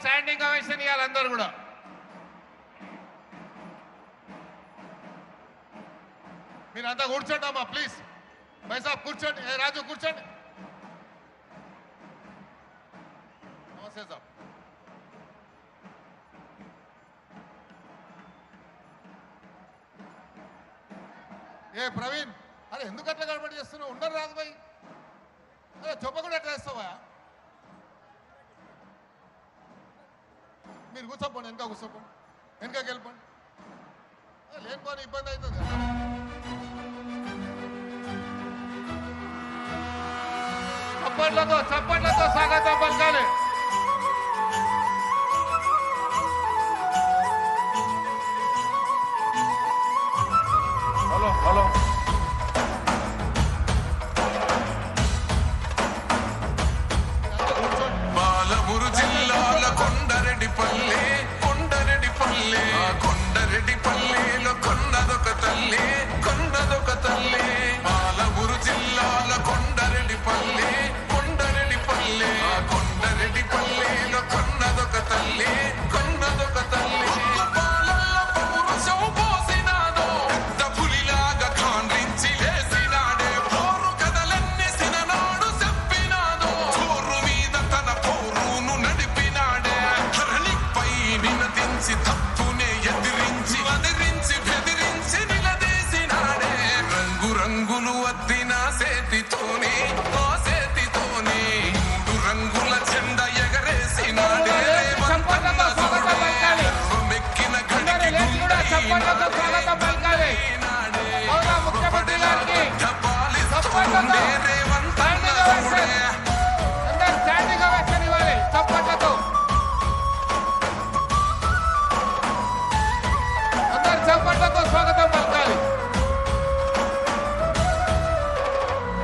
Standing ovation ఇవ్వాలి అందరూ కూడా. మీరంతా కూర్చోండి అమ్మా ప్లీజ్. బైసాబ్ కూర్చోండి. ఏ రాజు కూర్చోండి. నమస్తే సార్. ఏ ప్రవీణ్, అరే ఎందుకు అట్లా గడబడి చేస్తున్నావు? ఉండరు రాదు భయ్. అరే చెప్పకుండా ఎట్లా వేస్తావా? మీరు కూర్చోపోండి, వెనక కూర్చోపోండి, వెనకకి వెళ్ళిపోండి. లేనిపోని ఇబ్బంది అవుతుంది కదా. చప్పట్లతో స్వాగతం పలకాలి. Hello hello. పాలమూరు జిల్లాల కొండరెడ్డిపల్లె, కొండరెడ్డిపల్లె, కొండరెడ్డిపల్లెలో కొన్నదొక తల్లి, కొన్నదొక తల్లి. పాలమూరు జిల్లాల కొండరెడ్డిపల్లె, కొండరెడ్డిపల్లె, కొండరెడ్డిపల్లెలో కొన్నదొక తల్లి, కొన్నదొక తల్లి. తప్పునే ఎదిరించి వదిరించి బెదిరించి నిలదీసినాడే. రంగు రంగులు వద్దిన సేతితోనే, ఆ సేతితోనే మూడు రంగుల జెండ ఎగరేసినాడే. మెక్కిన గడికి పాలిస్తుండే రేవంతన్నుడే. స్వాగతం పలకాలి.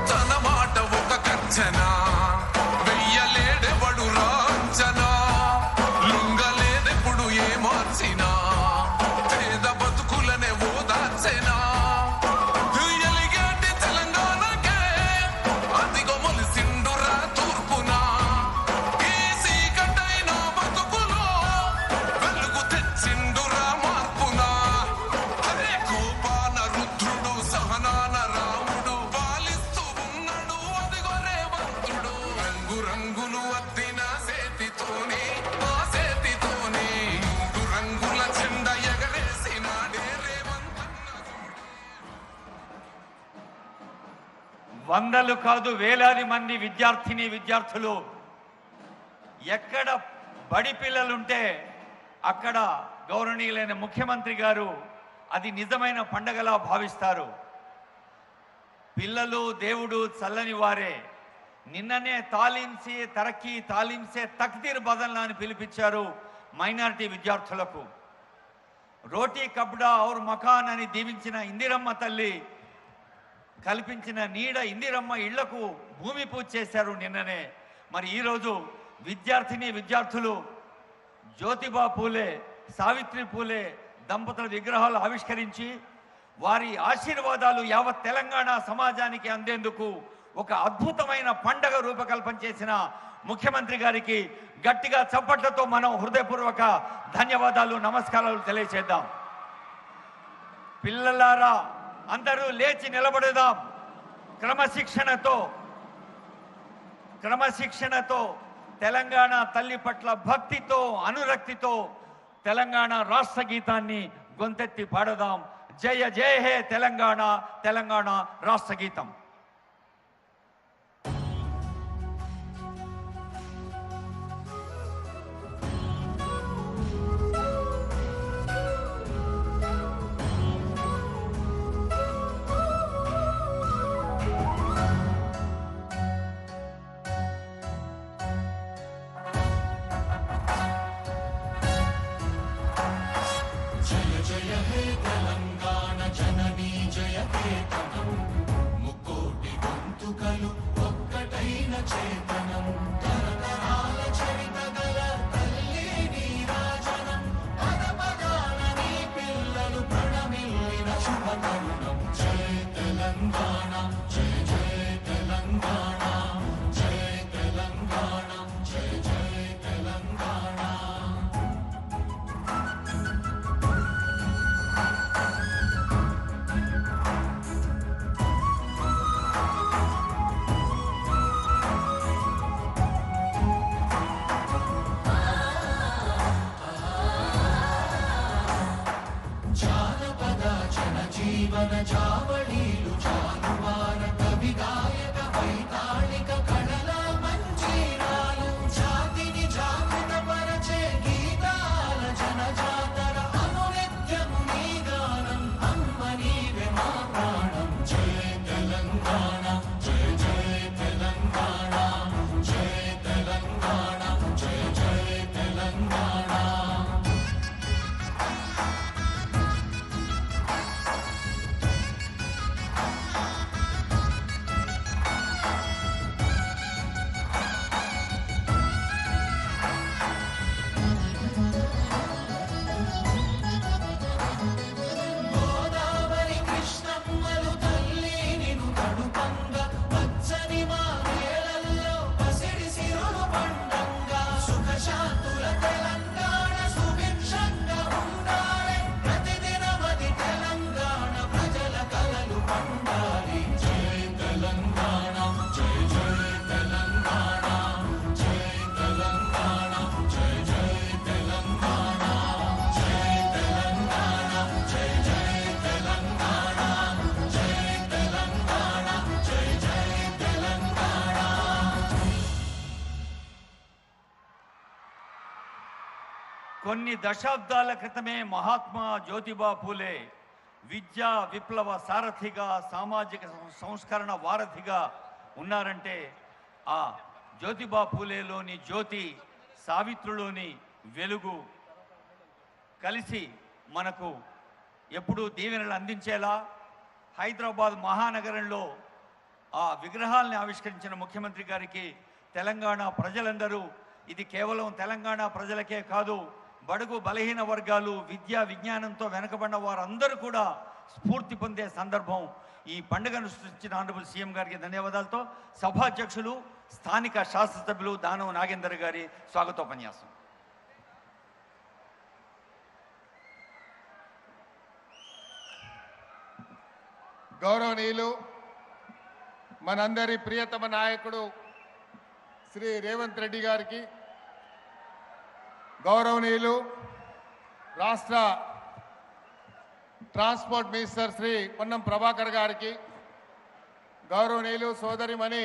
తన మాట ఒక గర్జన, వెయ్యలేడెవడు రాంచనా, లుంగలేదెప్పుడు ఏ మార్చినా, పేద బతుకులనే ఓదార్చెనా. ఎలిగేటి తెలంగాణకే అదిగో మొలిసిండురా తూర్పునా. ఈ సీకటైన బతుకులో వెలుగు తెచ్చిండురా మార్పునా. కోపాన రుద్రుడు, సహనాన రాముడు, పాలిస్తూ ఉన్నాడు అదిగో రేవంతుడు. రంగు రంగులు అద్దిన సేతితోనే, ఆ సేతితోనే మూడు రంగుల జెండ ఎగరేసినాడే రేవంతన్న. వందలు కాదు వేలాది మంది విద్యార్థులు ఎక్కడ బడి పిల్లలుంటే అక్కడ గౌరవనీయులైన ముఖ్యమంత్రి గారు అది నిజమైన పండగలా భావిస్తారు. పిల్లలు దేవుడు చల్లని వారే. నిన్ననే తాలీంసే తరక్కి, తాలీంసే తక్దీర్ బదల్నా అని పిలిపించారు మైనారిటీ విద్యార్థులకు. రోటీ కప్డా ఔర్ మకాన్ అని దీవించిన ఇందిరమ్మ తల్లి కల్పించిన నీడ ఇందిరమ్మ ఇళ్లకు భూమి పూజ చేశారు నిన్ననే. మరి ఈరోజు విద్యార్థులు జ్యోతిబా పూలే, సావిత్రి పూలే దంపతుల విగ్రహాలు ఆవిష్కరించి వారి ఆశీర్వాదాలు యావత్ తెలంగాణ సమాజానికి అందేందుకు ఒక అద్భుతమైన పండగ రూపకల్పన చేసిన ముఖ్యమంత్రి గారికి గట్టిగా చప్పట్లతో మనం హృదయపూర్వక ధన్యవాదాలు, నమస్కారాలు తెలియజేద్దాం. పిల్లలారా అందరూ లేచి నిలబడదాం. క్రమశిక్షణతో తెలంగాణ తల్లి పట్ల భక్తితో, అనురక్తితో తెలంగాణ రాష్ట్ర గీతాన్ని గొంతెత్తి పాడదాం. జయ జయ హే తెలంగాణ, తెలంగాణ రాష్ట్ర గీతం. జయ జయ హే తెలంగాణ జననీ జయ కేతనం, ముక్కోటి కొన్ని దశాబ్దాల క్రితమే మహాత్మా జ్యోతిబా పూలే విద్యా విప్లవ సారథిగా సామాజిక సంస్కరణ వారధిగా ఉన్నారంటే ఆ జ్యోతిబా పూలేలోని జ్యోతి సావిత్రిలోని వెలుగు కలిసి మనకు ఎప్పుడూ దీవెనలు అందించేలా హైదరాబాద్ మహానగరంలో ఆ విగ్రహాల్ని ఆవిష్కరించిన ముఖ్యమంత్రి గారికి తెలంగాణ ప్రజలందరూ ఇది కేవలం తెలంగాణ ప్రజలకే కాదు, బడుగు బలహీన వర్గాలు విద్యా విజ్ఞానంతో వెనకబడిన వారందరూ కూడా స్ఫూర్తి పొందే సందర్భం. ఈ పండుగను సృష్టించిన ఆనరబుల్ సీఎం గారికి ధన్యవాదాలతో సభాధ్యక్షులు స్థానిక శాసనసభ్యులు దానం నాగేందర్ గారి స్వాగతోపన్యాసం. గౌరవనీయులు మనందరి ప్రియతమ నాయకుడు శ్రీ రేవంత్ రెడ్డి గారికి, గౌరవనీయులు రాష్ట్ర ట్రాన్స్పోర్ట్ మినిస్టర్ శ్రీ పొన్నం ప్రభాకర్ గారికి, గౌరవనీయులు సోదరిమణి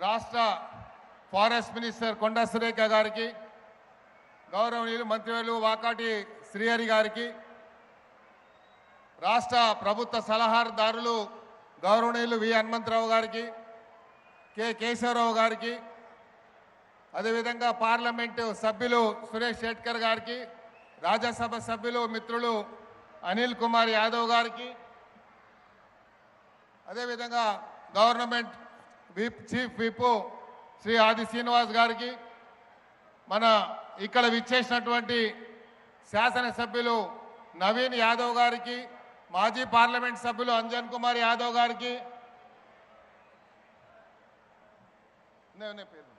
రాష్ట్ర ఫారెస్ట్ మినిస్టర్ కొండా సురేఖ గారికి, గౌరవనీయులు మంత్రివర్యులు వాకాటి శ్రీహరి గారికి, రాష్ట్ర ప్రభుత్వ సలహాదారులు గౌరవనీయులు వి హనుమంతరావు గారికి, కె కేశవరావు గారికి, అదేవిధంగా పార్లమెంటు సభ్యులు సురేష్ షెట్కర్ గారికి, రాజ్యసభ సభ్యులు మిత్రులు అనిల్ కుమార్ యాదవ్ గారికి, అదేవిధంగా గవర్నమెంట్ చీఫ్ విప్ శ్రీ ఆది శ్రీనివాస్ గారికి, మన ఇక్కడ విచ్చేసినటువంటి శాసనసభ్యులు నవీన్ యాదవ్ గారికి, మాజీ పార్లమెంట్ సభ్యులు అంజన్ కుమార్ యాదవ్ గారికి, పేరు